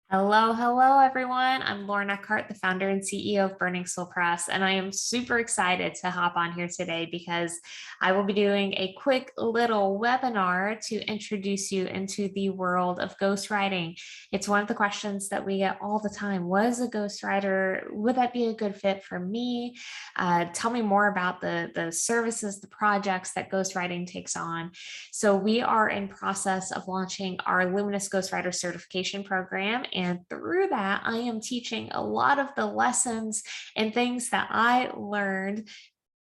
Hello, hello, everyone. I'm Lauren Eckhardt, the founder and CEO of Burning Soul Press, and I am super excited to hop on here today because I will be doing a quick little webinar to introduce you into the world of ghostwriting. It's one of the questions that we get all the time. What is a ghostwriter? Would that be a good fit for me? Tell me more about the services, the projects that ghostwriting takes on. So we are in process of launching our Luminous Ghostwriter certification program. And through that, I am teaching a lot of the lessons and things that I learned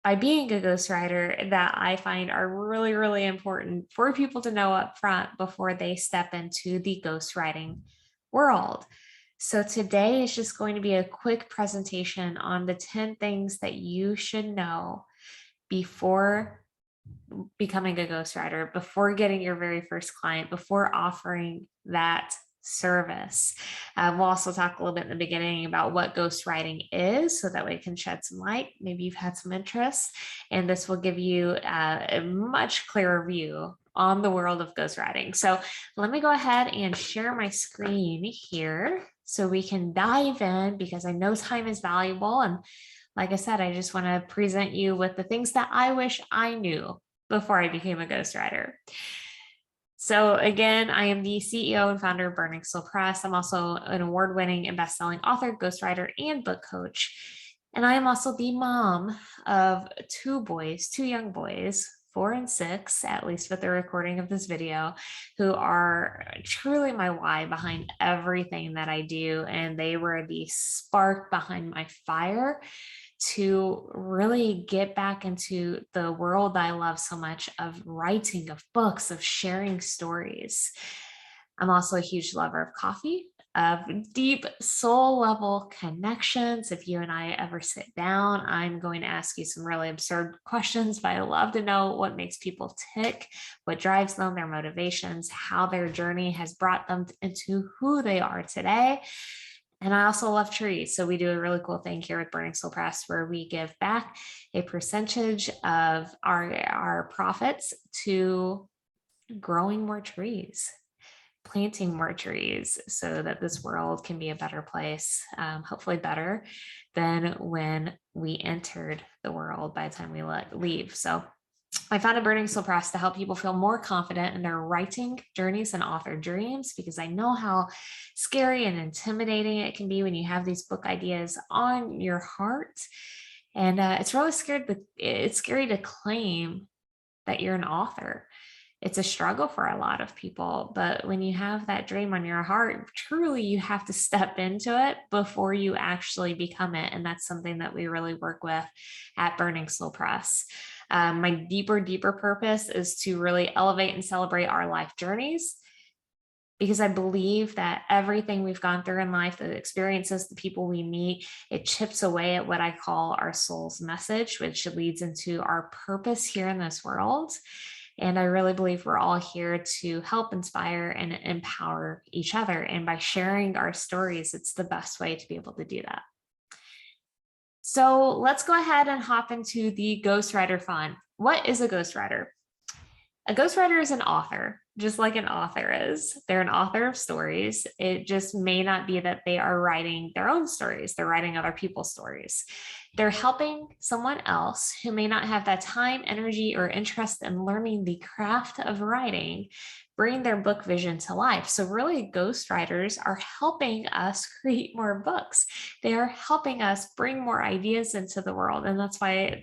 by being a ghostwriter that I find are really, really important for people to know up front before they step into the ghostwriting world. So today is just going to be a quick presentation on the 10 things that you should know before becoming a ghostwriter, before getting your very first client, before offering that service. We'll also talk a little bit in the beginning about what ghostwriting is so that way it can shed some light. Maybe you've had some interest, and this will give you a much clearer view on the world of ghostwriting. So let me go ahead and share my screen here so we can dive in, because I know time is valuable. And like I said, I just want to present you with the things that I wish I knew before I became a ghostwriter. So again, I am the CEO and founder of Burning Soul Press. I'm also an award-winning and best-selling author, ghostwriter, and book coach. And I am also the mom of two young boys, 4 and 6, at least with the recording of this video, who are truly my why behind everything that I do. And they were the spark behind my fire to really get back into the world I love so much of writing, of books, of sharing stories. I'm also a huge lover of coffee, of deep soul level connections. If you and I ever sit down, I'm going to ask you some really absurd questions, but I love to know what makes people tick, what drives them, their motivations, how their journey has brought them into who they are today. And I also love trees. So we do a really cool thing here with Burning Soul Press where we give back a percentage of our profits to growing more trees, planting more trees, so that this world can be a better place, hopefully better than when we entered the world by the time we leave. So I founded Burning Soul Press to help people feel more confident in their writing journeys and author dreams, because I know how scary and intimidating it can be when you have these book ideas on your heart. And it's really scary to claim that you're an author. It's a struggle for a lot of people, but when you have that dream on your heart, truly you have to step into it before you actually become it. And that's something that we really work with at Burning Soul Press. My deeper purpose is to really elevate and celebrate our life journeys, because I believe that everything we've gone through in life, the experiences, the people we meet, it chips away at what I call our soul's message, which leads into our purpose here in this world. And I really believe we're all here to help inspire and empower each other. And by sharing our stories, it's the best way to be able to do that. So let's go ahead and hop into the ghostwriter fun. What is a ghostwriter? A ghostwriter is an author, just like an author is. They're an author of stories. It just may not be that they are writing their own stories. They're writing other people's stories. They're helping someone else who may not have that time, energy, or interest in learning the craft of writing bring their book vision to life. So really, ghostwriters are helping us create more books. They are helping us bring more ideas into the world. And that's why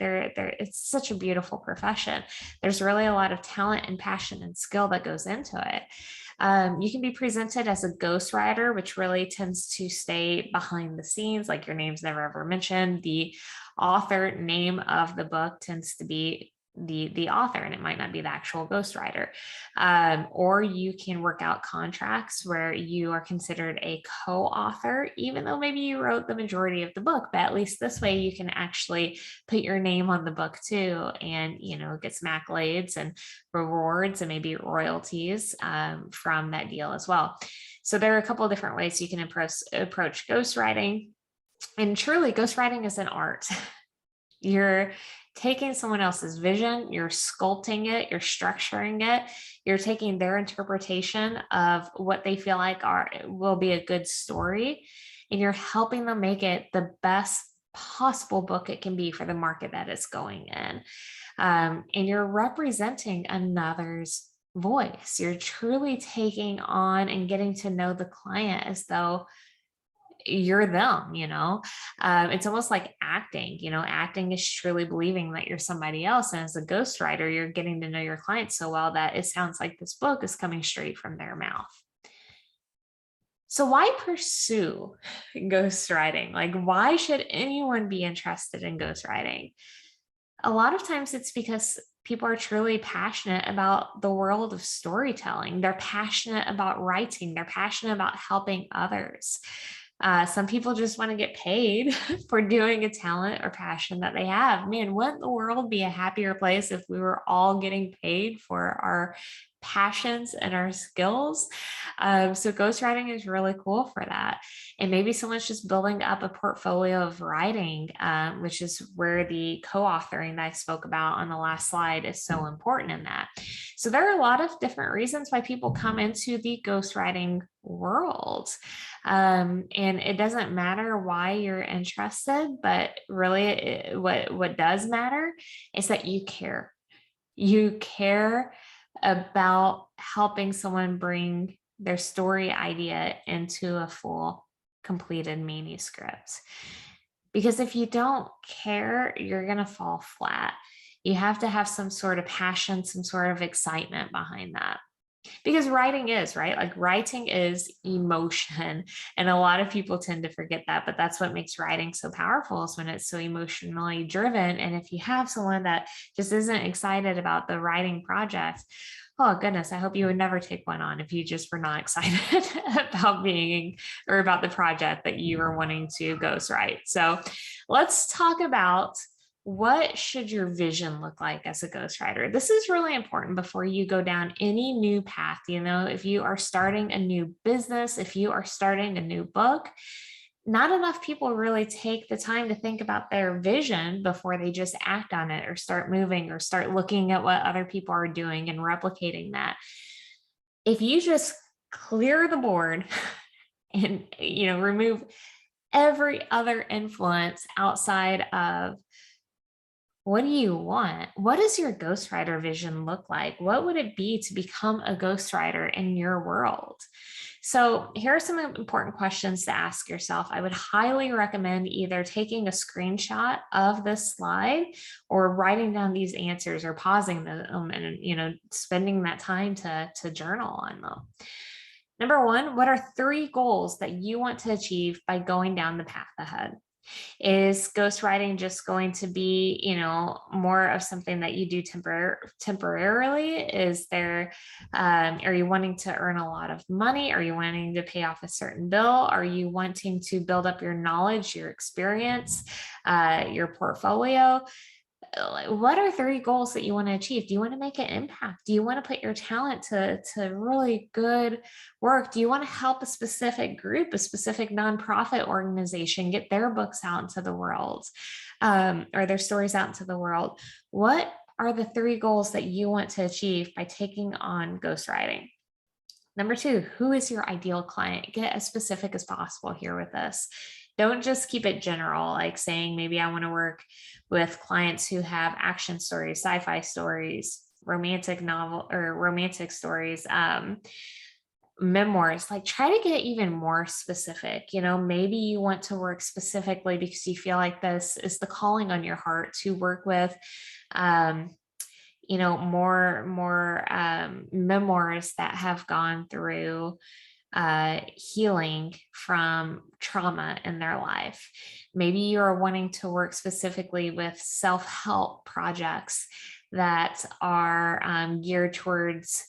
it's such a beautiful profession. There's really a lot of talent and passion and skill that goes into it. You can be presented as a ghostwriter, which really tends to stay behind the scenes, like your name's never ever mentioned. The author name of the book tends to be the author, and it might not be the actual ghostwriter. Or you can work out contracts where you are considered a co-author, even though maybe you wrote the majority of the book, but at least this way you can actually put your name on the book too, and get some accolades and rewards and maybe royalties from that deal as well. So there are a couple of different ways you can approach ghostwriting. And truly, ghostwriting is an art. You're taking someone else's vision, you're sculpting it, you're structuring it, you're taking their interpretation of what they feel like will be a good story, and you're helping them make it the best possible book it can be for the market that it's going in. And you're representing another's voice. You're truly taking on and getting to know the client as though you're them. It's almost like acting. Acting is truly believing that you're somebody else, and as a ghostwriter, you're getting to know your client so well that it sounds like this book is coming straight from their mouth. So why pursue ghostwriting? Like, why should anyone be interested in ghostwriting? A lot of times it's because people are truly passionate about the world of storytelling. They're passionate about writing. They're passionate about helping others. Some people just want to get paid for doing a talent or passion that they have. Man, wouldn't the world be a happier place if we were all getting paid for our passions and our skills? So ghostwriting is really cool for that. And maybe someone's just building up a portfolio of writing, which is where the co-authoring that I spoke about on the last slide is so important in that. So there are a lot of different reasons why people come into the ghostwriting world. And it doesn't matter why you're interested, but really what does matter is that you care. You care about helping someone bring their story idea into a full completed manuscript. Because if you don't care, you're going to fall flat. You have to have some sort of passion, some sort of excitement behind that. Because writing is, right? Like, writing is emotion. And a lot of people tend to forget that, but that's what makes writing so powerful, is when it's so emotionally driven. And if you have someone that just isn't excited about the writing project, oh goodness, I hope you would never take one on if you just were not excited about being, or about the project that you were wanting to ghostwrite. So let's talk about, what should your vision look like as a ghostwriter? This is really important before you go down any new path. If you are starting a new business, if you are starting a new book, not enough people really take the time to think about their vision before they just act on it or start moving or start looking at what other people are doing and replicating that. If you just clear the board and remove every other influence outside of, what do you want? What does your ghostwriter vision look like? What would it be to become a ghostwriter in your world? So here are some important questions to ask yourself. I would highly recommend either taking a screenshot of this slide or writing down these answers, or pausing them and spending that time to journal on them. Number one, what are 3 goals that you want to achieve by going down the path ahead? Is ghostwriting just going to be, more of something that you do temporarily? Is there, are you wanting to earn a lot of money? Are you wanting to pay off a certain bill? Are you wanting to build up your knowledge, your experience, your portfolio? What are 3 goals that you want to achieve? Do you want to make an impact? Do you want to put your talent to really good work? Do you want to help a specific group, a specific nonprofit organization get their books out into the world, or their stories out into the world? What are the 3 goals that you want to achieve by taking on ghostwriting? Number 2, who is your ideal client? Get as specific as possible here with this. Don't just keep it general, like saying, maybe I want to work with clients who have action stories, sci-fi stories, romantic novel or romantic stories, memoirs. Like, try to get even more specific. Maybe you want to work specifically because you feel like this is the calling on your heart, to work with more memoirs that have gone through healing from trauma in their life. Maybe you're wanting to work specifically with self-help projects that are geared towards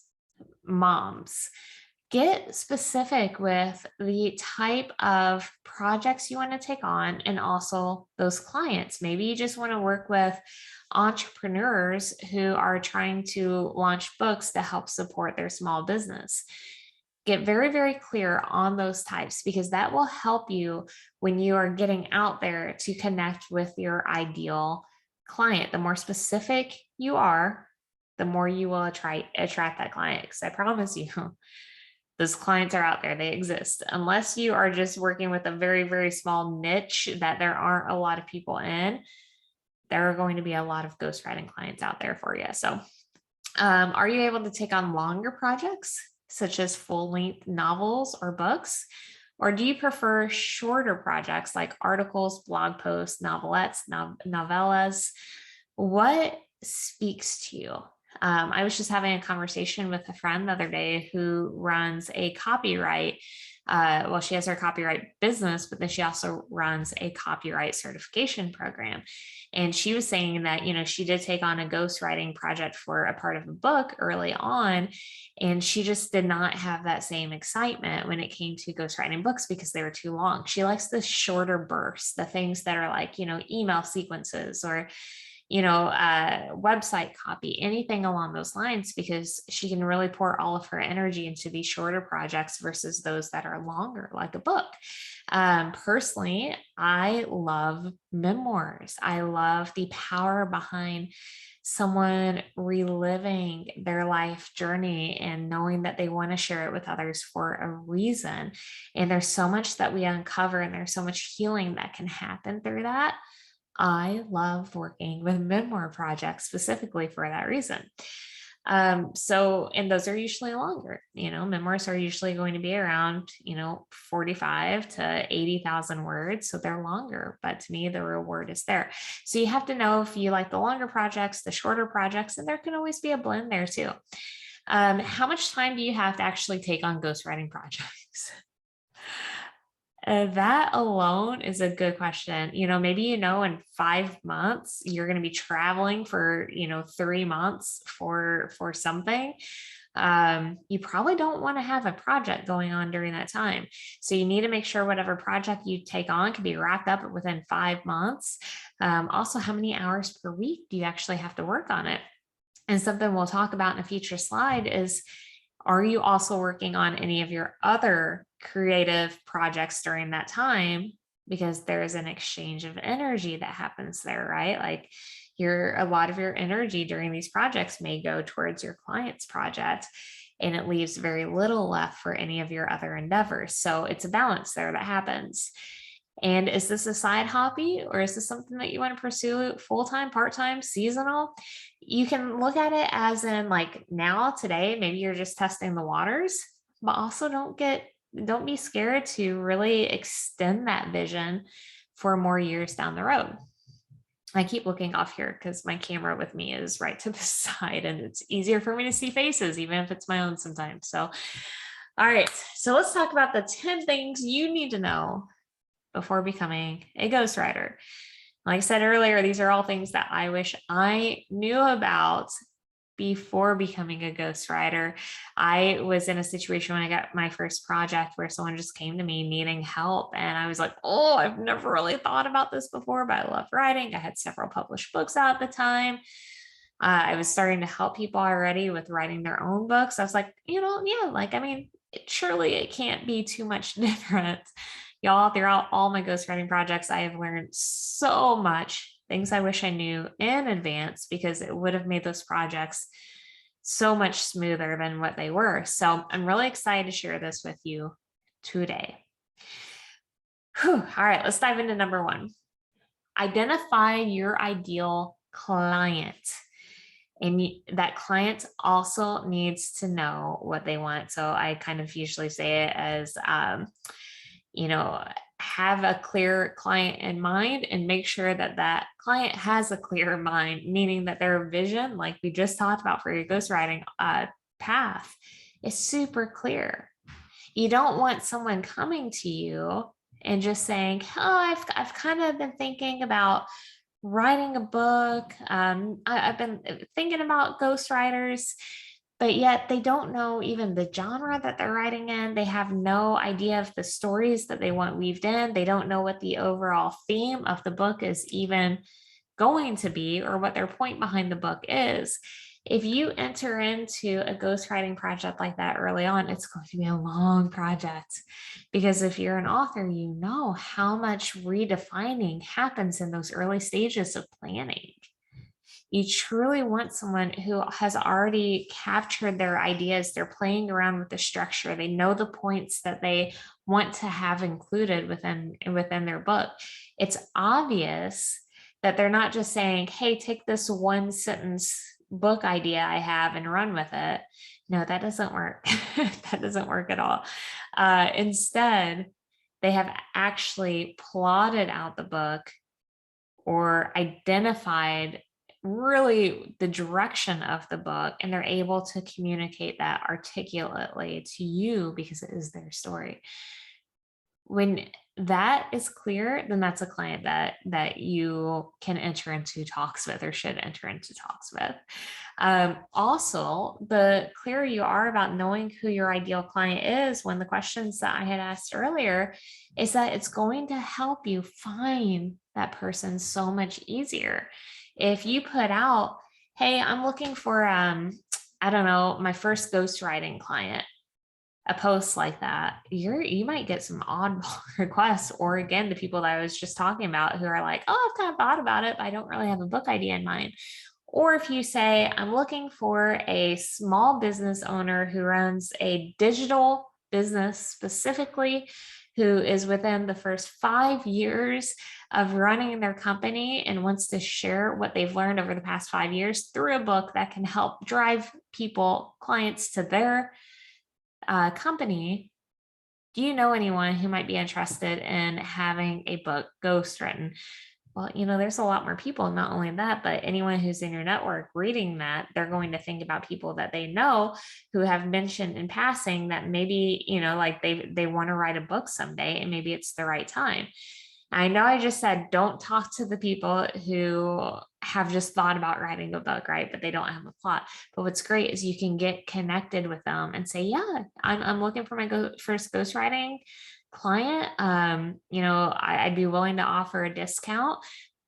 moms. Get specific with the type of projects you want to take on, and also those clients. Maybe you just want to work with entrepreneurs who are trying to launch books to help support their small business. Get very, very clear on those types, because that will help you when you are getting out there to connect with your ideal client, the more specific you are, the more you will attract that client. Because I promise you, those clients are out there, they exist. Unless you are just working with a very, very small niche that there aren't a lot of people in, there are going to be a lot of ghostwriting clients out there for you. So, are you able to take on longer projects, such as full length novels or books? Or do you prefer shorter projects like articles, blog posts, novelettes, novellas? What speaks to you? I was just having a conversation with a friend the other day who runs a copyright. Well, she has her copyright business, but then she also runs a copyright certification program. And she was saying that, she did take on a ghostwriting project for a part of a book early on, and she just did not have that same excitement when it came to ghostwriting books because they were too long. She likes the shorter bursts, the things that are like, email sequences or website copy, anything along those lines, because she can really pour all of her energy into these shorter projects versus those that are longer, like a book. Personally, I love memoirs. I love the power behind someone reliving their life journey and knowing that they want to share it with others for a reason. And there's so much that we uncover, and there's so much healing that can happen through that. I love working with memoir projects specifically for that reason. And those are usually longer. Memoirs are usually going to be around, 45 to 80,000 words. So they're longer, but to me, the reward is there. So you have to know if you like the longer projects, the shorter projects, and there can always be a blend there too. How much time do you have to actually take on ghostwriting projects? That alone is a good question. Maybe, in 5 months, you're going to be traveling for, 3 months for something. You probably don't want to have a project going on during that time. So you need to make sure whatever project you take on can be wrapped up within 5 months. Also, how many hours per week do you actually have to work on it? And something we'll talk about in a future slide is, are you also working on any of your other creative projects during that time? Because there's an exchange of energy that happens there, right? Like a lot of your energy during these projects may go towards your client's project, and it leaves very little left for any of your other endeavors. So it's a balance there that happens. And is this a side hobby, or is this something that you want to pursue full-time, part-time, seasonal? You can look at it as in like now, today, maybe you're just testing the waters, but also don't be scared to really extend that vision for more years down the road. I keep looking off here because my camera with me is right to the side, and it's easier for me to see faces, even if it's my own sometimes. So, all right. So let's talk about the 10 things you need to know before becoming a ghostwriter. Like I said earlier, these are all things that I wish I knew about before becoming a ghostwriter. I was in a situation when I got my first project where someone just came to me needing help. And I was like, oh, I've never really thought about this before, but I love writing. I had several published books out at the time. I was starting to help people already with writing their own books. I was like, surely it can't be too much different. Y'all, throughout all my ghostwriting projects, I have learned so much, things I wish I knew in advance, because it would have made those projects so much smoother than what they were. So I'm really excited to share this with you today. All right, let's dive into number 1. Identify your ideal client. And that client also needs to know what they want. So I kind of usually say it as, have a clear client in mind, and make sure that that client has a clear mind, meaning that their vision, like we just talked about for your ghostwriting path, is super clear. You don't want someone coming to you and just saying, oh, I've kind of been thinking about writing a book. I've been thinking about ghostwriters, but yet they don't know even the genre that they're writing in. They have no idea of the stories that they want weaved in. They don't know what the overall theme of the book is even going to be, or what their point behind the book is. If you enter into a ghostwriting project like that early on, it's going to be a long project, because if you're an author, you know how much redefining happens in those early stages of planning. You truly want someone who has already captured their ideas. They're playing around with the structure. They know the points that they want to have included within their book. It's obvious that they're not just saying, hey, take this one sentence book idea I have and run with it. No, that doesn't work. That doesn't work at all. Instead, they have actually plotted out the book or identified really the direction of the book, and they're able to communicate that articulately to you because it is their story. When that is clear, then that's a client that you can enter into talks with or should enter into talks with. Also, the clearer you are about knowing who your ideal client is, one of the questions that I had asked earlier is that it's going to help you find that person so much easier. If you put out, hey, I'm looking for, I don't know, my first ghostwriting client, a post like that, you might get some odd requests, or again, the people that I was just talking about who are like, oh, I've kind of thought about it, but I don't really have a book idea in mind. Or if you say, I'm looking for a small business owner who runs a digital business specifically, who is within the first 5 years of running their company and wants to share what they've learned over the past 5 years through a book that can help drive people, clients to their company. Do you know anyone who might be interested in having a book ghostwritten? Well, there's a lot more people, not only that, but anyone who's in your network reading that, they're going to think about people that they know who have mentioned in passing that maybe, like they want to write a book someday, and maybe it's the right time. I know I just said don't talk to the people who have just thought about writing a book, right? But they don't have a plot. But what's great is you can get connected with them and say, yeah, I'm looking for my first ghostwriting client. I'd be willing to offer a discount,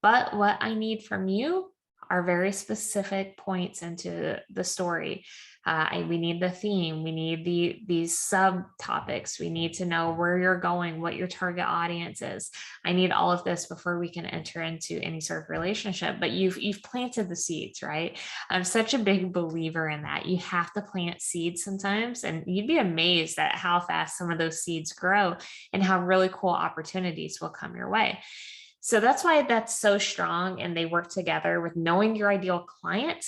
but what I need from you are very specific points into the story. We need the theme. We need these subtopics. We need to know where you're going, what your target audience is. I need all of this before we can enter into any sort of relationship. But you've planted the seeds, right? I'm such a big believer in that. You have to plant seeds sometimes, and you'd be amazed at how fast some of those seeds grow and how really cool opportunities will come your way. So that's why that's so strong, and they work together with knowing your ideal client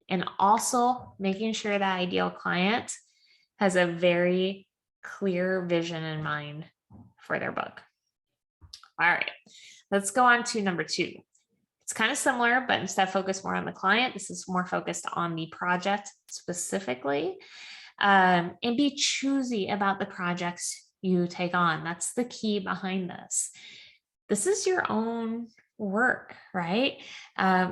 and also making sure that ideal client has a very clear vision in mind for their book. All right, let's go on to number 2. It's kind of similar, but instead of focus more on the client, this is more focused on the project specifically. And be choosy about the projects you take on. That's the key behind this. This is your own work, right?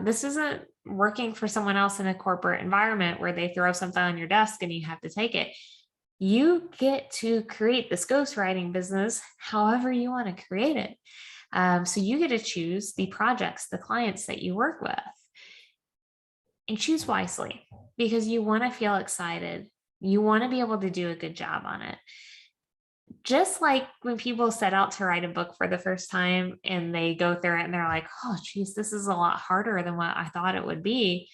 This isn't working for someone else in a corporate environment where they throw something on your desk and you have to take it. You get to create this ghostwriting business however you want to create it. So you get to choose the projects, the clients that you work with, and choose wisely because you want to feel excited. You want to be able to do a good job on it. Just like when people set out to write a book for the first time and they go through it and they're like, oh, geez, this is a lot harder than what I thought it would be.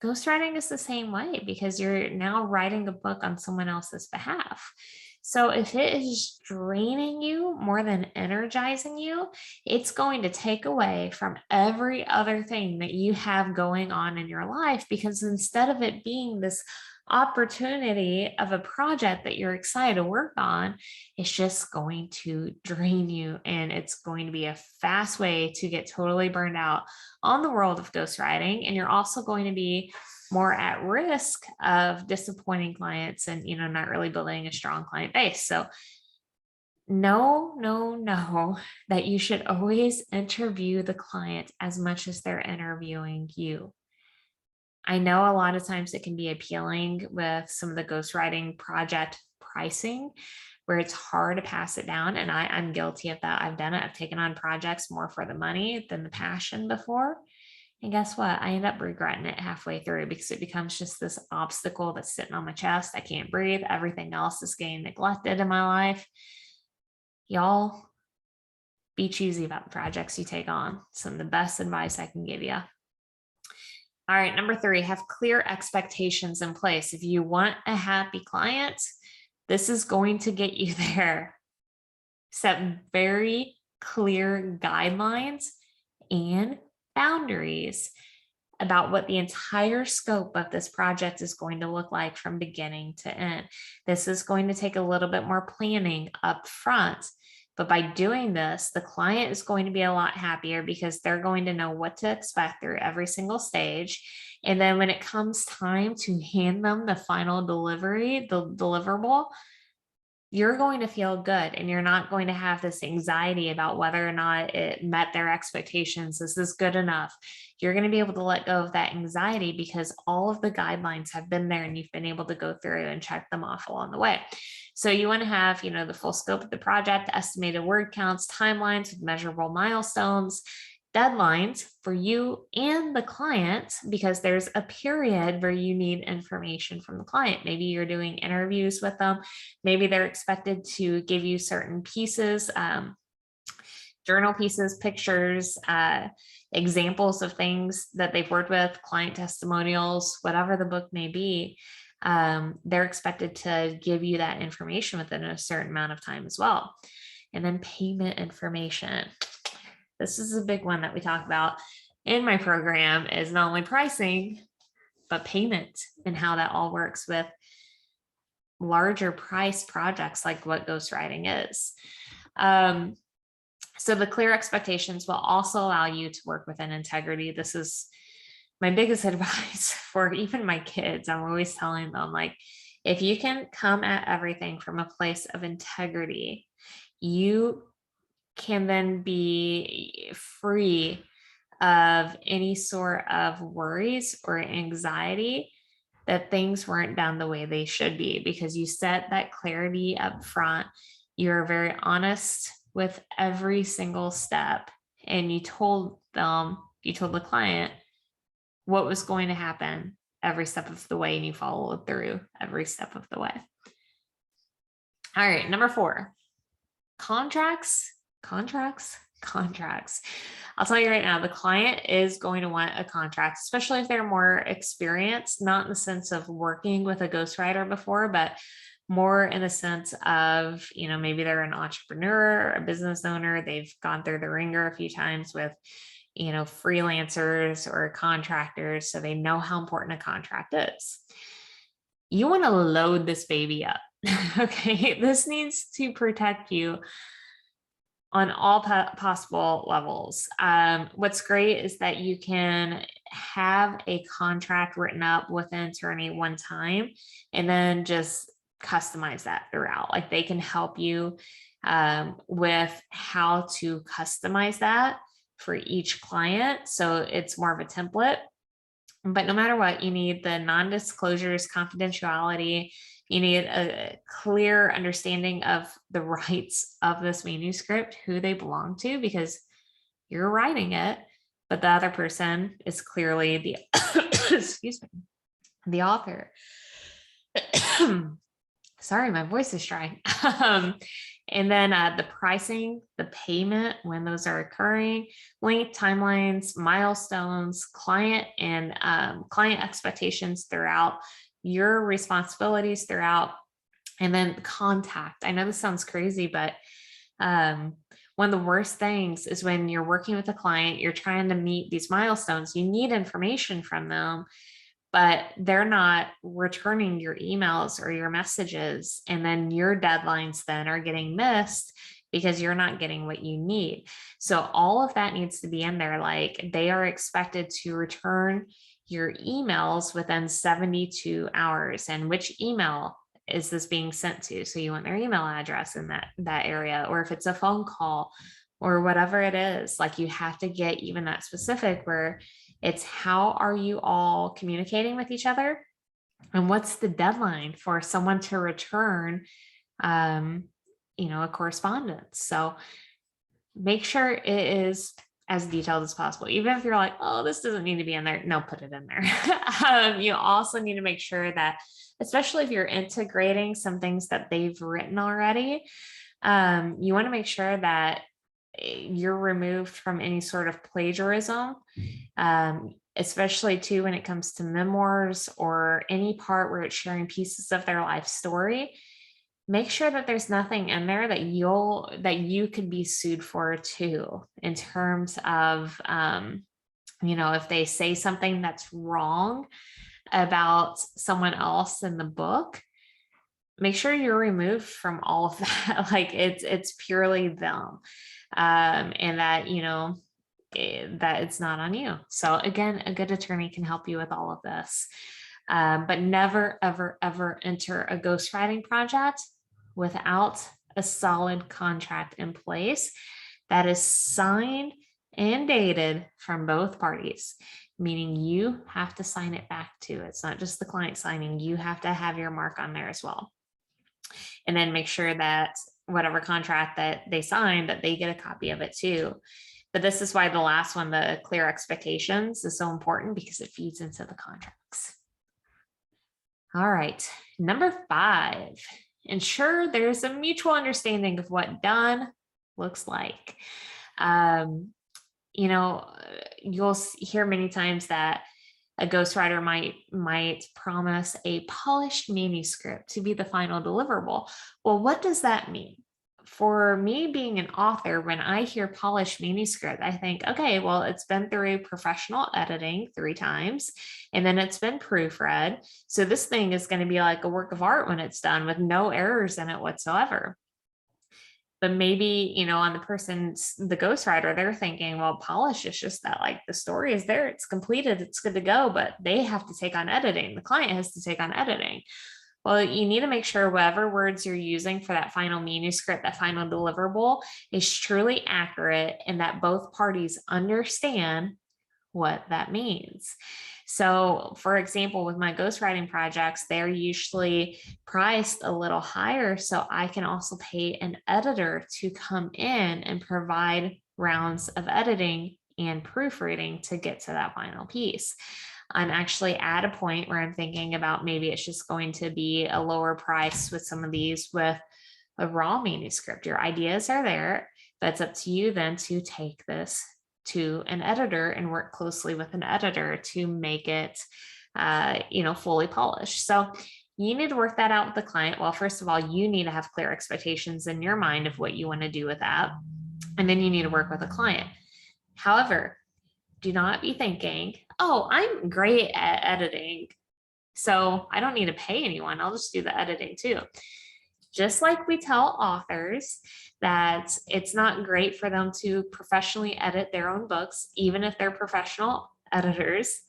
Ghostwriting is the same way because you're now writing a book on someone else's behalf. So if it is draining you more than energizing you, it's going to take away from every other thing that you have going on in your life, because instead of it being this opportunity of a project that you're excited to work on, it's just going to drain you, and it's going to be a fast way to get totally burned out on the world of ghostwriting. And you're also going to be more at risk of disappointing clients and not really building a strong client base. So know that you should always interview the client as much as they're interviewing you. I know a lot of times it can be appealing with some of the ghostwriting project pricing where it's hard to pass it down. And I'm guilty of that. I've done it. I've taken on projects more for the money than the passion before. And guess what? I end up regretting it halfway through because it becomes just this obstacle that's sitting on my chest. I can't breathe. Everything else is getting neglected in my life. Y'all, be choosy about the projects you take on. Some of the best advice I can give you. All right, number 3, have clear expectations in place. If you want a happy client, this is going to get you there. Set very clear guidelines and boundaries about what the entire scope of this project is going to look like from beginning to end. This is going to take a little bit more planning up front. But by doing this, the client is going to be a lot happier because they're going to know what to expect through every single stage. And then when it comes time to hand them the final delivery, the deliverable, you're going to feel good and you're not going to have this anxiety about whether or not it met their expectations. Is this good enough? You're going to be able to let go of that anxiety because all of the guidelines have been there and you've been able to go through and check them off along the way. So you want to have, the full scope of the project, estimated word counts, timelines with measurable milestones, deadlines for you and the client, because there's a period where you need information from the client. Maybe you're doing interviews with them. Maybe they're expected to give you certain pieces, journal pieces, pictures, examples of things that they've worked with, client testimonials, whatever the book may be. They're expected to give you that information within a certain amount of time as well. And then payment information. This is a big one that we talk about in my program, is not only pricing, but payment and how that all works with larger price projects like what ghostwriting is. So the clear expectations will also allow you to work within integrity. This is my biggest advice for even my kids. I'm always telling them, like, if you can come at everything from a place of integrity, you can then be free of any sort of worries or anxiety that things weren't done the way they should be, because you set that clarity up front. You're very honest with every single step, and you told the client what was going to happen every step of the way, and you followed through every step of the way. All right, number 4, contracts. I'll tell you right now, the client is going to want a contract, especially if they're more experienced, not in the sense of working with a ghostwriter before, but more in the sense of, maybe they're an entrepreneur, a business owner. They've gone through the ringer a few times with, freelancers or contractors. So they know how important a contract is. You want to load this baby up. Okay. This needs to protect you on all possible levels. What's great is that you can have a contract written up with an attorney one time and then just customize that throughout. Like, they can help you with how to customize that for each client. So it's more of a template. But no matter what, you need the non-disclosures, confidentiality. You need a clear understanding of the rights of this manuscript, who they belong to, because you're writing it, but the other person is clearly the excuse me, the author. Sorry, my voice is dry. And then the pricing, the payment, when those are occurring, length, timelines, milestones, client expectations throughout, your responsibilities throughout, and then contact. I know this sounds crazy, but one of the worst things is when you're working with a client, you're trying to meet these milestones, you need information from them, but they're not returning your emails or your messages. And then your deadlines then are getting missed because you're not getting what you need. So all of that needs to be in there. Like, they are expected to return your emails within 72 hours. And which email is this being sent to? So you want their email address in that area, or if it's a phone call or whatever it is, like, you have to get even that specific, where it's how are you all communicating with each other, and what's the deadline for someone to return, a correspondence. So make sure it is as detailed as possible. Even if you're like, oh, this doesn't need to be in there, no, put it in there. You also need to make sure that, especially if you're integrating some things that they've written already, you want to make sure that you're removed from any sort of plagiarism, especially too when it comes to memoirs or any part where it's sharing pieces of their life story. Make sure that there's nothing in there that you could be sued for too, in terms of, if they say something that's wrong about someone else in the book, make sure you're removed from all of that. Like it's purely them, and that, that it's not on you. So again, a good attorney can help you with all of this. But never, ever, ever enter a ghostwriting project without a solid contract in place that is signed and dated from both parties, meaning you have to sign it back too. It's not just the client signing, you have to have your mark on there as well. And then make sure that whatever contract that they sign, that they get a copy of it too. But this is why the last one, the clear expectations, is so important, because it feeds into the contracts. All right, number 5, ensure there's a mutual understanding of what done looks like. You'll hear many times that a ghostwriter might promise a polished manuscript to be the final deliverable. Well, what does that mean? For me, being an author, when I hear polished manuscript, I think, okay, well, it's been through professional editing 3 times, and then it's been proofread. So this thing is going to be like a work of art when it's done, with no errors in it whatsoever. But maybe, on the ghostwriter, they're thinking, well, polish is just that, like, the story is there, it's completed, it's good to go, but they have to take on editing. The client has to take on editing. Well, you need to make sure whatever words you're using for that final manuscript, that final deliverable, is truly accurate, and that both parties understand what that means. So, for example, with my ghostwriting projects, they're usually priced a little higher, so I can also pay an editor to come in and provide rounds of editing and proofreading to get to that final piece. I'm actually at a point where I'm thinking about, maybe it's just going to be a lower price with some of these with a raw manuscript. Your ideas are there, but it's up to you then to take this to an editor and work closely with an editor to make it, fully polished. So you need to work that out with the client. Well, first of all, you need to have clear expectations in your mind of what you want to do with that. And then you need to work with a client. However, do not be thinking, oh, I'm great at editing, so I don't need to pay anyone, I'll just do the editing too. Just like we tell authors that it's not great for them to professionally edit their own books, even if they're professional editors,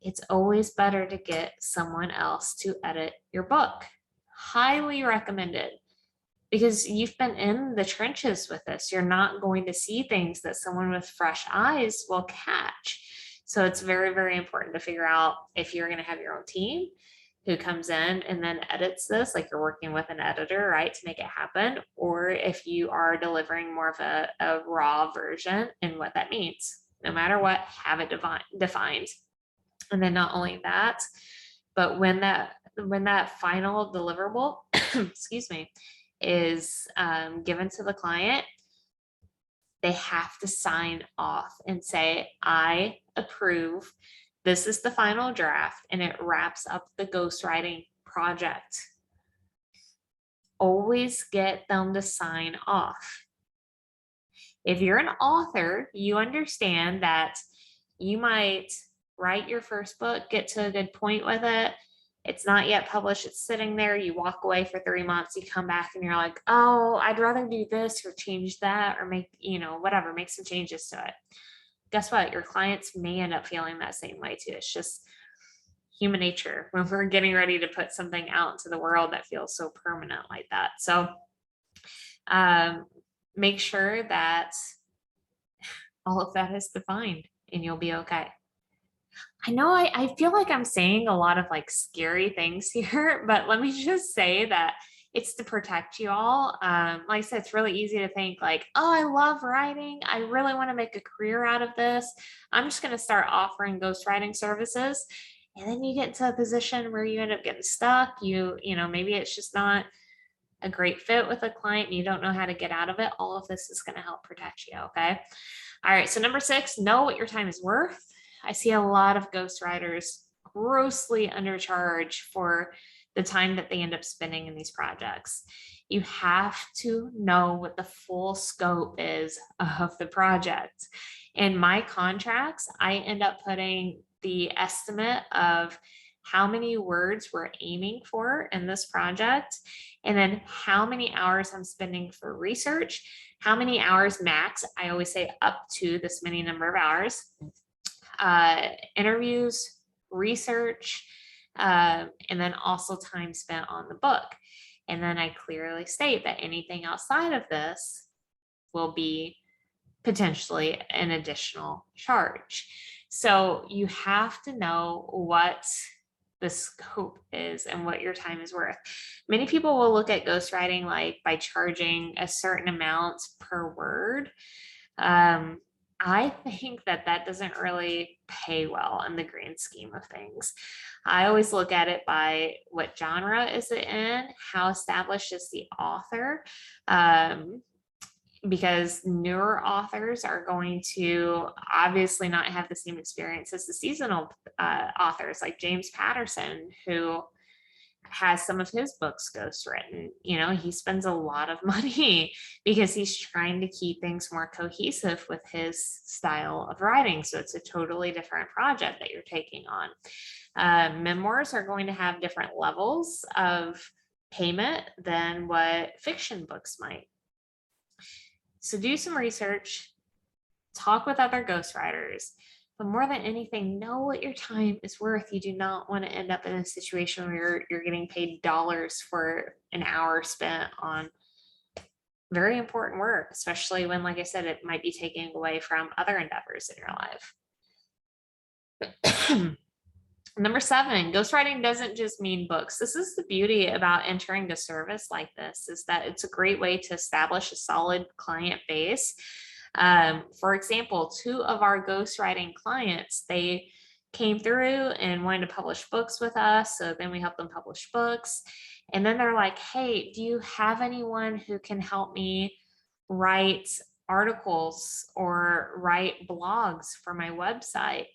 it's always better to get someone else to edit your book. Highly recommended, because you've been in the trenches with this. You're not going to see things that someone with fresh eyes will catch. So it's very, very important to figure out if you're going to have your own team who comes in and then edits this, like you're working with an editor, right, to make it happen, or if you are delivering more of a raw version, and what that means. No matter what, have it defined. And then not only that, but when that final deliverable, excuse me, is given to the client, they have to sign off and say, I approve. This is the final draft, and it wraps up the ghostwriting project. Always get them to sign off. If you're an author, you understand that you might write your first book, get to a good point with it, it's not yet published, it's sitting there, you walk away for 3 months, you come back and you're like, oh, I'd rather do this or change that, or make some changes to it. Guess what? Your clients may end up feeling that same way too. It's just human nature when we're getting ready to put something out into the world that feels so permanent like that. So make sure that all of that is defined, and you'll be okay. I know I feel like I'm saying a lot of like scary things here, but let me just say that it's to protect you all. Like I said, it's really easy to think like, oh, I love writing, I really want to make a career out of this, I'm just going to start offering ghostwriting services. And then you get into a position where you end up getting stuck. Maybe it's just not a great fit with a client and you don't know how to get out of it, all of this is going to help protect you. Okay. All right. So number 6, know what your time is worth. I see a lot of ghostwriters grossly undercharge for the time that they end up spending in these projects. You have to know what the full scope is of the project. In my contracts, I end up putting the estimate of how many words we're aiming for in this project, and then how many hours I'm spending for research, how many hours max. I always say up to this many number of hours, interviews, research, and then also time spent on the book. And then I clearly state that anything outside of this will be potentially an additional charge. So you have to know what the scope is and what your time is worth. Many people will look at ghostwriting like by charging a certain amount per word. I think that that doesn't really pay well in the grand scheme of things. I always look at it by what genre is it in, how established is the author, because newer authors are going to obviously not have the same experience as the seasonal authors like James Patterson, who has some of his books ghostwritten. You know, he spends a lot of money because he's trying to keep things more cohesive with his style of writing. So it's a totally different project that you're taking on. Memoirs are going to have different levels of payment than what fiction books might. So do some research, talk with other ghostwriters, but more than anything, know what your time is worth. You do not want to end up in a situation where you're getting paid dollars for an hour spent on very important work, especially when, like I said, it might be taking away from other endeavors in your life. Number 7, ghostwriting doesn't just mean books. This is the beauty about entering the service like this, is that it's a great way to establish a solid client base. For example, 2 of our ghostwriting clients, they came through and wanted to publish books with us. So then we helped them publish books. And then they're like, hey, do you have anyone who can help me write articles or write blogs for my website?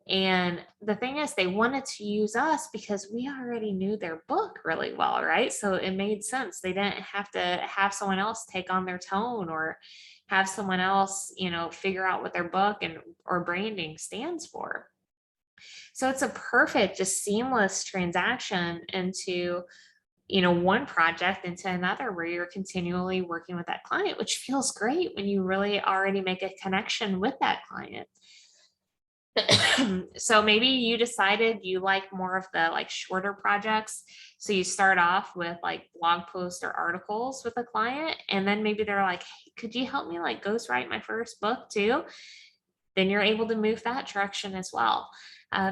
And the thing is, they wanted to use us because we already knew their book really well, right? So it made sense. They didn't have to have someone else take on their tone or have someone else, you know, figure out what their book and or branding stands for. So it's a perfect, just seamless transaction into, you know, one project into another where you're continually working with that client, which feels great when you really already make a connection with that client. So maybe you decided you like more of the like shorter projects. So you start off with like blog posts or articles with a client, and then maybe they're like, hey, could you help me like ghostwrite my first book too? Then you're able to move that direction as well.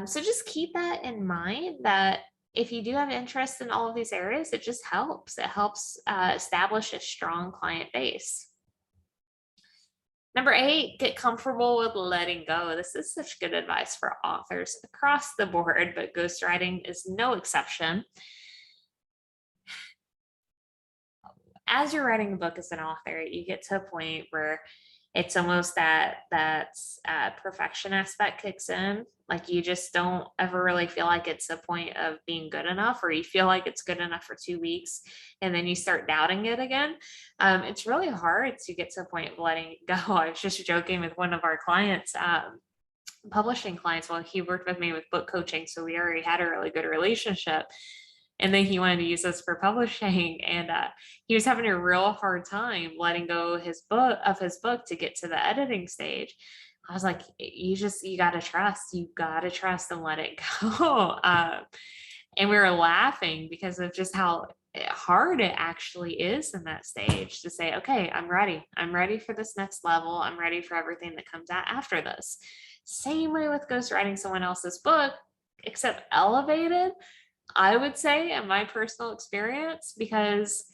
So just keep that in mind, that if you do have interest in all of these areas, it just helps. It helps establish a strong client base. Number 8, get comfortable with letting go. This is such good advice for authors across the board, but ghostwriting is no exception. As you're writing a book as an author, you get to a point where it's almost that perfection aspect kicks in. Like you just don't ever really feel like it's a point of being good enough, or you feel like it's good enough for 2 weeks and then you start doubting it again. It's really hard to get to a point of letting it go. I was just joking with one of our clients, publishing clients. Well, he worked with me with book coaching, so we already had a really good relationship. And then he wanted to use us for publishing, and he was having a real hard time letting go his book to get to the editing stage. I was like, you got to trust. You got to trust and let it go. And we were laughing because of just how hard it actually is in that stage to say, okay, I'm ready. I'm ready for this next level. I'm ready for everything that comes out after this. Same way with ghostwriting someone else's book, except elevated, I would say, in my personal experience, because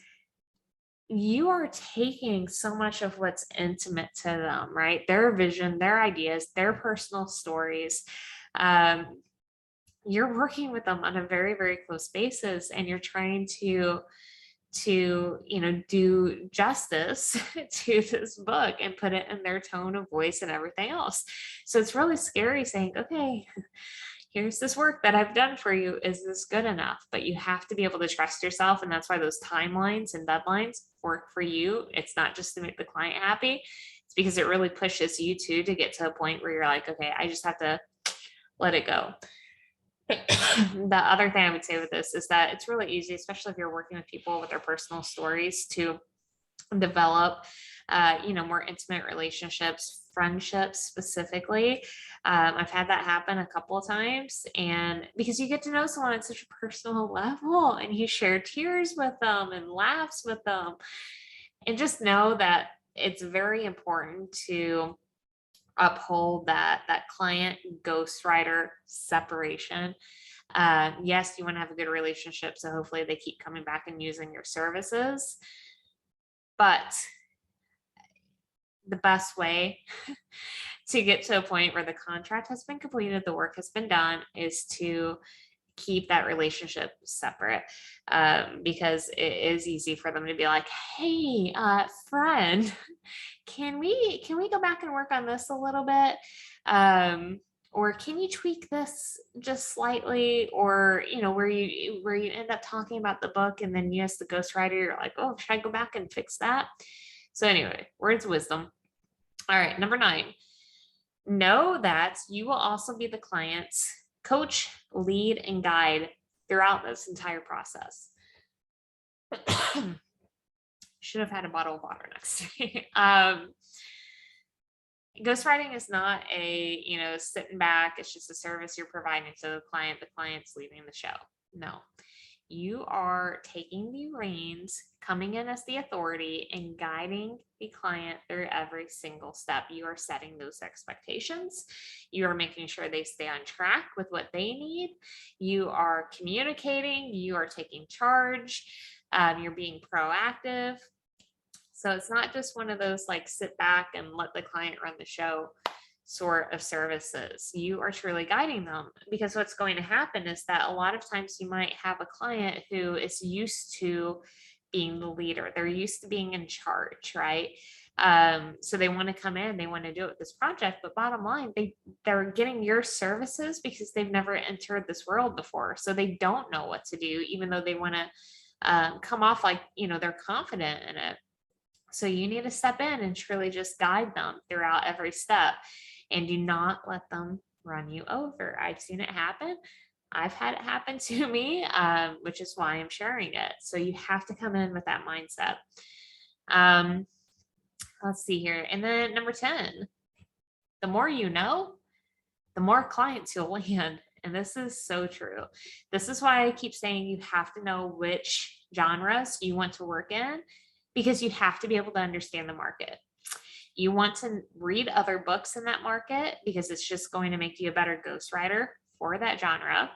you are taking so much of what's intimate to them, right? Their vision, their ideas, their personal stories. You're working with them on a very, very close basis, and you're trying to to, do justice to this book and put it in their tone of voice and everything else. So it's really scary saying, okay, here's this work that I've done for you. Is this good enough? But you have to be able to trust yourself. And that's why those timelines and deadlines work for you. It's not just to make the client happy. It's because it really pushes you too to get to a point where you're like, okay, I just have to let it go. The other thing I would say with this is that it's really easy, especially if you're working with people with their personal stories, to develop, more intimate relationships, friendships specifically. I've had that happen a couple of times, and because you get to know someone at such a personal level, and you share tears with them and laughs with them, and just know that it's very important to uphold that client ghostwriter separation. Yes, you want to have a good relationship, so hopefully they keep coming back and using your services. But the best way to get to a point where the contract has been completed, the work has been done, is to keep that relationship separate, because it is easy for them to be like, hey, friend, can we go back and work on this a little bit? Or can you tweak this just slightly? Or, where you end up talking about the book, and then you as the ghostwriter, you're like, oh, should I go back and fix that? So anyway, words of wisdom. All right, number 9, know that you will also be the client's coach, lead, and guide throughout this entire process. Should have had a bottle of water next to me. Ghostwriting is not sitting back. It's just a service you're providing to the client. The client's leading the show. No, you are taking the reins, coming in as the authority, and guiding the client through every single step. You are setting those expectations. You are making sure they stay on track with what they need. You are communicating. You are taking charge. You're being proactive. So it's not just one of those like sit back and let the client run the show sort of services. You are truly guiding them, because what's going to happen is that a lot of times you might have a client who is used to being the leader. They're used to being in charge, right? So they want to come in, they want to do it with this project, but bottom line, they're getting your services because they've never entered this world before. So they don't know what to do, even though they want to come off like, they're confident in it. So you need to step in and truly just guide them throughout every step, and do not let them run you over. I've seen it happen. I've had it happen to me, which is why I'm sharing it. So you have to come in with that mindset. Let's see here. And then number 10, the more you know, the more clients you'll land. And this is so true. This is why I keep saying you have to know which genres you want to work in, because you have to be able to understand the market. You want to read other books in that market, because it's just going to make you a better ghostwriter for that genre.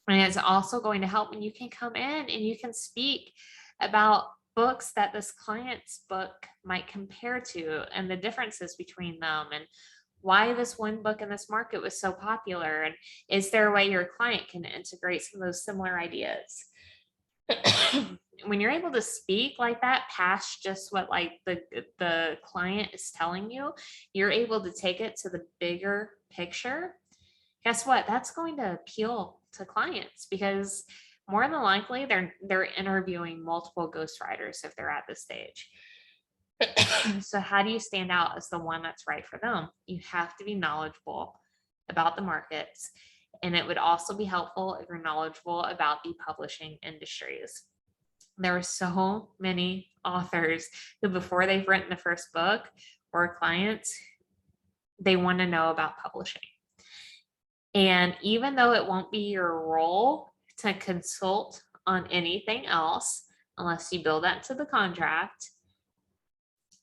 And it's also going to help when you can come in and you can speak about books that this client's book might compare to, and the differences between them, and why this one book in this market was so popular. And is there a way your client can integrate some of those similar ideas? When you're able to speak like that past just what like the client is telling you, you're able to take it to the bigger picture. Guess what? That's going to appeal to clients, because more than likely they're interviewing multiple ghostwriters if they're at this stage. So how do you stand out as the one that's right for them? You have to be knowledgeable about the markets. And it would also be helpful if you're knowledgeable about the publishing industries. There are so many authors who, before they've written the first book, or clients, they want to know about publishing. And even though it won't be your role to consult on anything else, unless you build that into the contract,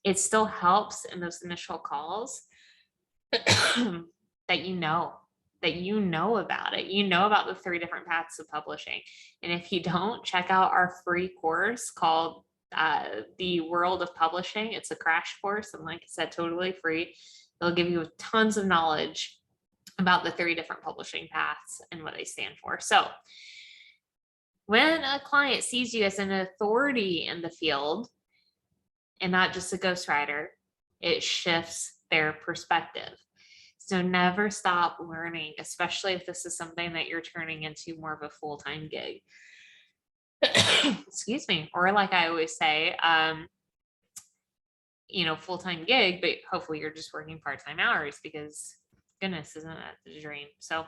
it still helps in those initial calls that you know about it. You know about the 3 different paths of publishing. And if you don't, check out our free course called The World of Publishing. It's a crash course, and like I said, totally free. It'll give you tons of knowledge about the 3 different publishing paths and what they stand for. So When a client sees you as an authority in the field and not just a ghostwriter, it shifts their perspective. So never stop learning, especially if this is something that you're turning into more of a full-time gig. Excuse me. Or like I always say, full-time gig, but hopefully you're just working part-time hours because goodness, isn't that the dream? So,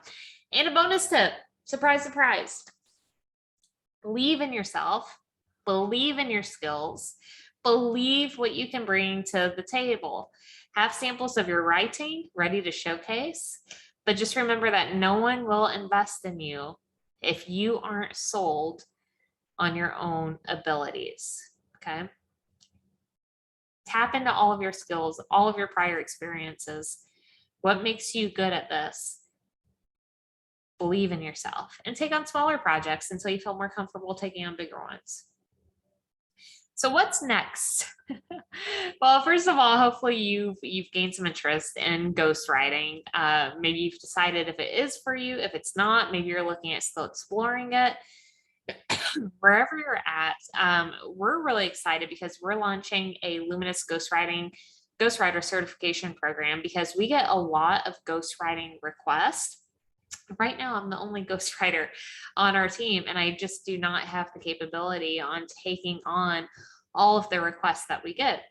and a bonus tip, surprise, surprise. Believe in yourself, believe in your skills, believe what you can bring to the table. Have samples of your writing ready to showcase, but just remember that no one will invest in you if you aren't sold on your own abilities. Okay. Tap into all of your skills, all of your prior experiences. What makes you good at this? Believe in yourself and take on smaller projects until you feel more comfortable taking on bigger ones. So what's next? Well, first of all, hopefully you've gained some interest in ghostwriting. Maybe you've decided if it is for you. If it's not, maybe you're looking at still exploring it. Wherever you're at, we're really excited because we're launching a Luminous Ghostwriter certification program because we get a lot of ghostwriting requests. Right now, I'm the only ghostwriter on our team, and I just do not have the capability on taking on all of the requests that we get.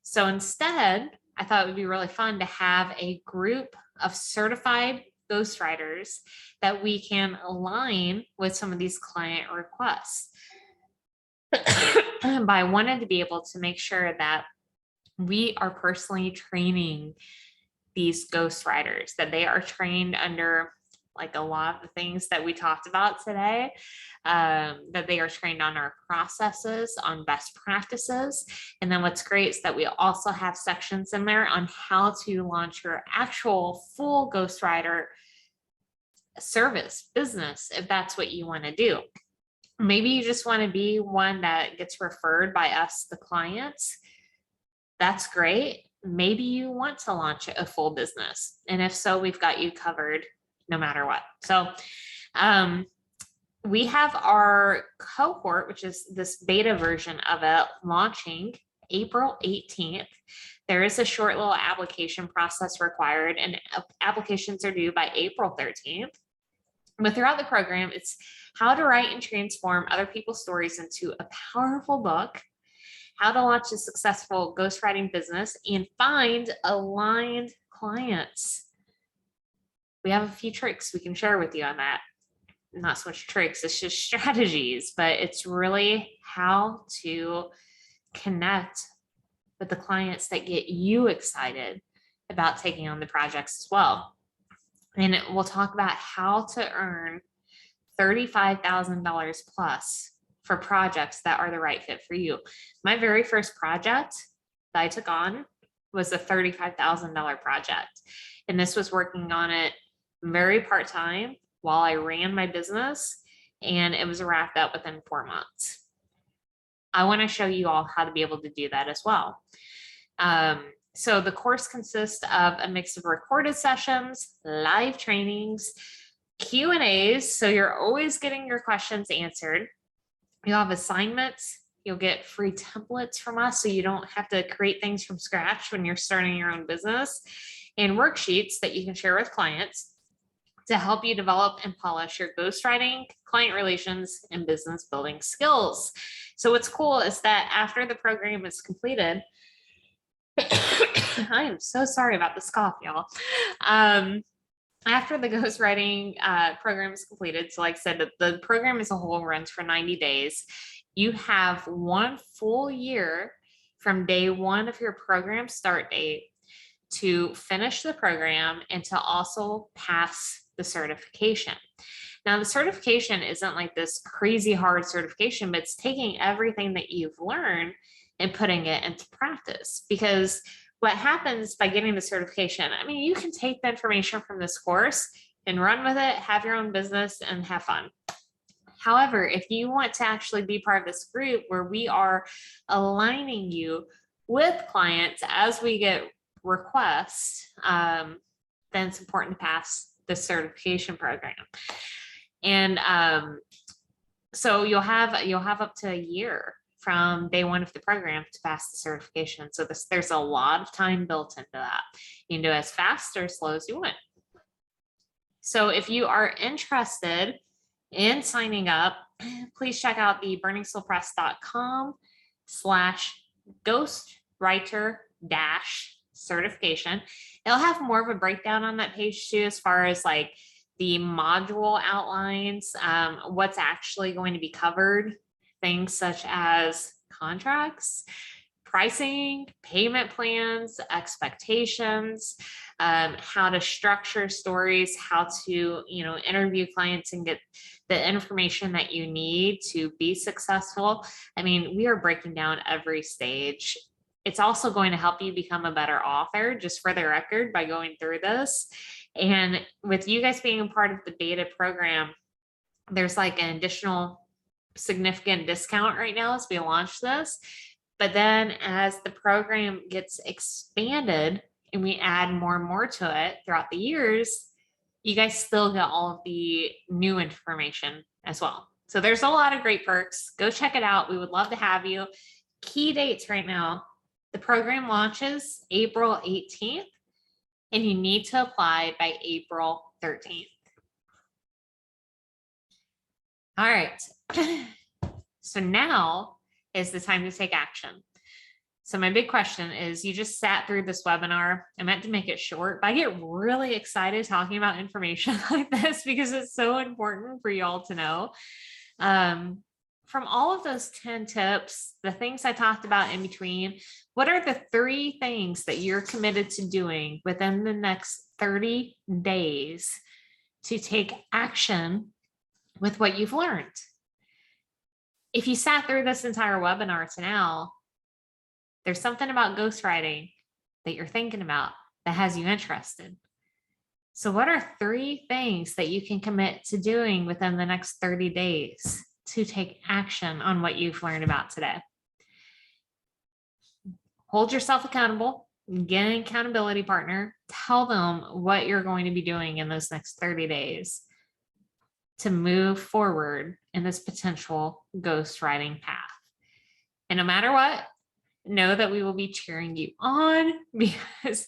So instead, I thought it would be really fun to have a group of certified ghostwriters that we can align with some of these client requests. But I wanted to be able to make sure that we are personally training these ghostwriters, that they are trained under like a lot of the things that we talked about today, that they are trained on our processes, on best practices. And then what's great is that we also have sections in there on how to launch your actual full ghostwriter service business, if that's what you want to do. Maybe you just want to be one that gets referred by us, the clients. That's great. Maybe you want to launch a full business. And if so, we've got you covered no matter what. So we have our cohort, which is this beta version of it, launching April 18th. There is a short little application process required, and applications are due by April 13th. But throughout the program, it's how to write and transform other people's stories into a powerful book, how to launch a successful ghostwriting business, and find aligned clients. We have a few tricks we can share with you on that. Not so much tricks, it's just strategies, but it's really how to connect with the clients that get you excited about taking on the projects as well. And we'll talk about how to earn $35,000 plus for projects that are the right fit for you. My very first project that I took on was a $35,000 project. And this was working on it very part-time while I ran my business, and it was wrapped up within 4 months. I want to show you all how to be able to do that as well. So the course consists of a mix of recorded sessions, live trainings, Q&As. So you're always getting your questions answered. You'll have assignments. You'll get free templates from us so you don't have to create things from scratch when you're starting your own business, and worksheets that you can share with clients to help you develop and polish your ghostwriting, client relations, and business building skills. So what's cool is that after the program is completed, I am so sorry about this cough, y'all. After the ghostwriting program is completed, so like I said, the program as a whole runs for 90 days. You have 1 full year from day 1 of your program start date to finish the program and to also pass the certification. Now, the certification isn't like this crazy hard certification, but it's taking everything that you've learned and putting it into practice. Because what happens by getting the certification, I mean, you can take the information from this course and run with it, have your own business, and have fun. However, if you want to actually be part of this group where we are aligning you with clients as we get requests, then it's important to pass the certification program. And So you'll have up to a year from day one of the program to pass the certification. So there's a lot of time built into that. You can do it as fast or as slow as you want. So if you are interested in signing up, please check out the burningsoulpress.com/ghostwriter certification. It'll have more of a breakdown on that page too, as far as like the module outlines, what's actually going to be covered, things such as contracts, pricing, payment plans, expectations, how to structure stories, how to, interview clients and get the information that you need to be successful. I mean, we are breaking down every stage. It's also going to help you become a better author, just for the record, by going through this. And with you guys being a part of the beta program, there's like an additional significant discount right now as we launch this. But then as the program gets expanded and we add more and more to it throughout the years, you guys still get all of the new information as well. So there's a lot of great perks. Go check it out. We would love to have you. Key dates right now. The program launches April 18th, and you need to apply by April 13th. All right. So now is the time to take action. So my big question is, you just sat through this webinar. I meant to make it short, but I get really excited talking about information like this because it's so important for y'all to know. From all of those 10 tips, the things I talked about in between, what are the 3 things that you're committed to doing within the next 30 days to take action with what you've learned? If you sat through this entire webinar to now, there's something about ghostwriting that you're thinking about that has you interested. So what are 3 things that you can commit to doing within the next 30 days to take action on what you've learned about today? Hold yourself accountable, get an accountability partner, tell them what you're going to be doing in those next 30 days to move forward in this potential ghostwriting path. And no matter what, know that we will be cheering you on, because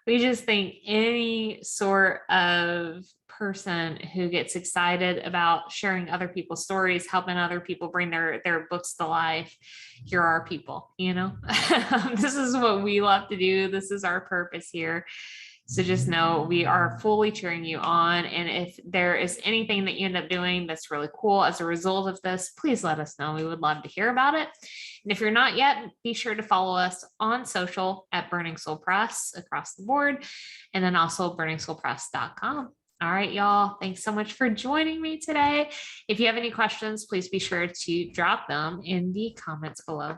we just think any sort of person who gets excited about sharing other people's stories, helping other people bring their books to life, you're our people, This is what we love to do. This is our purpose here. So just know we are fully cheering you on. And if there is anything that you end up doing that's really cool as a result of this, please let us know. We would love to hear about it. And if you're not yet, be sure to follow us on social at Burning Soul Press across the board, and then also burningsoulpress.com. All right, y'all. Thanks so much for joining me today. If you have any questions, please be sure to drop them in the comments below.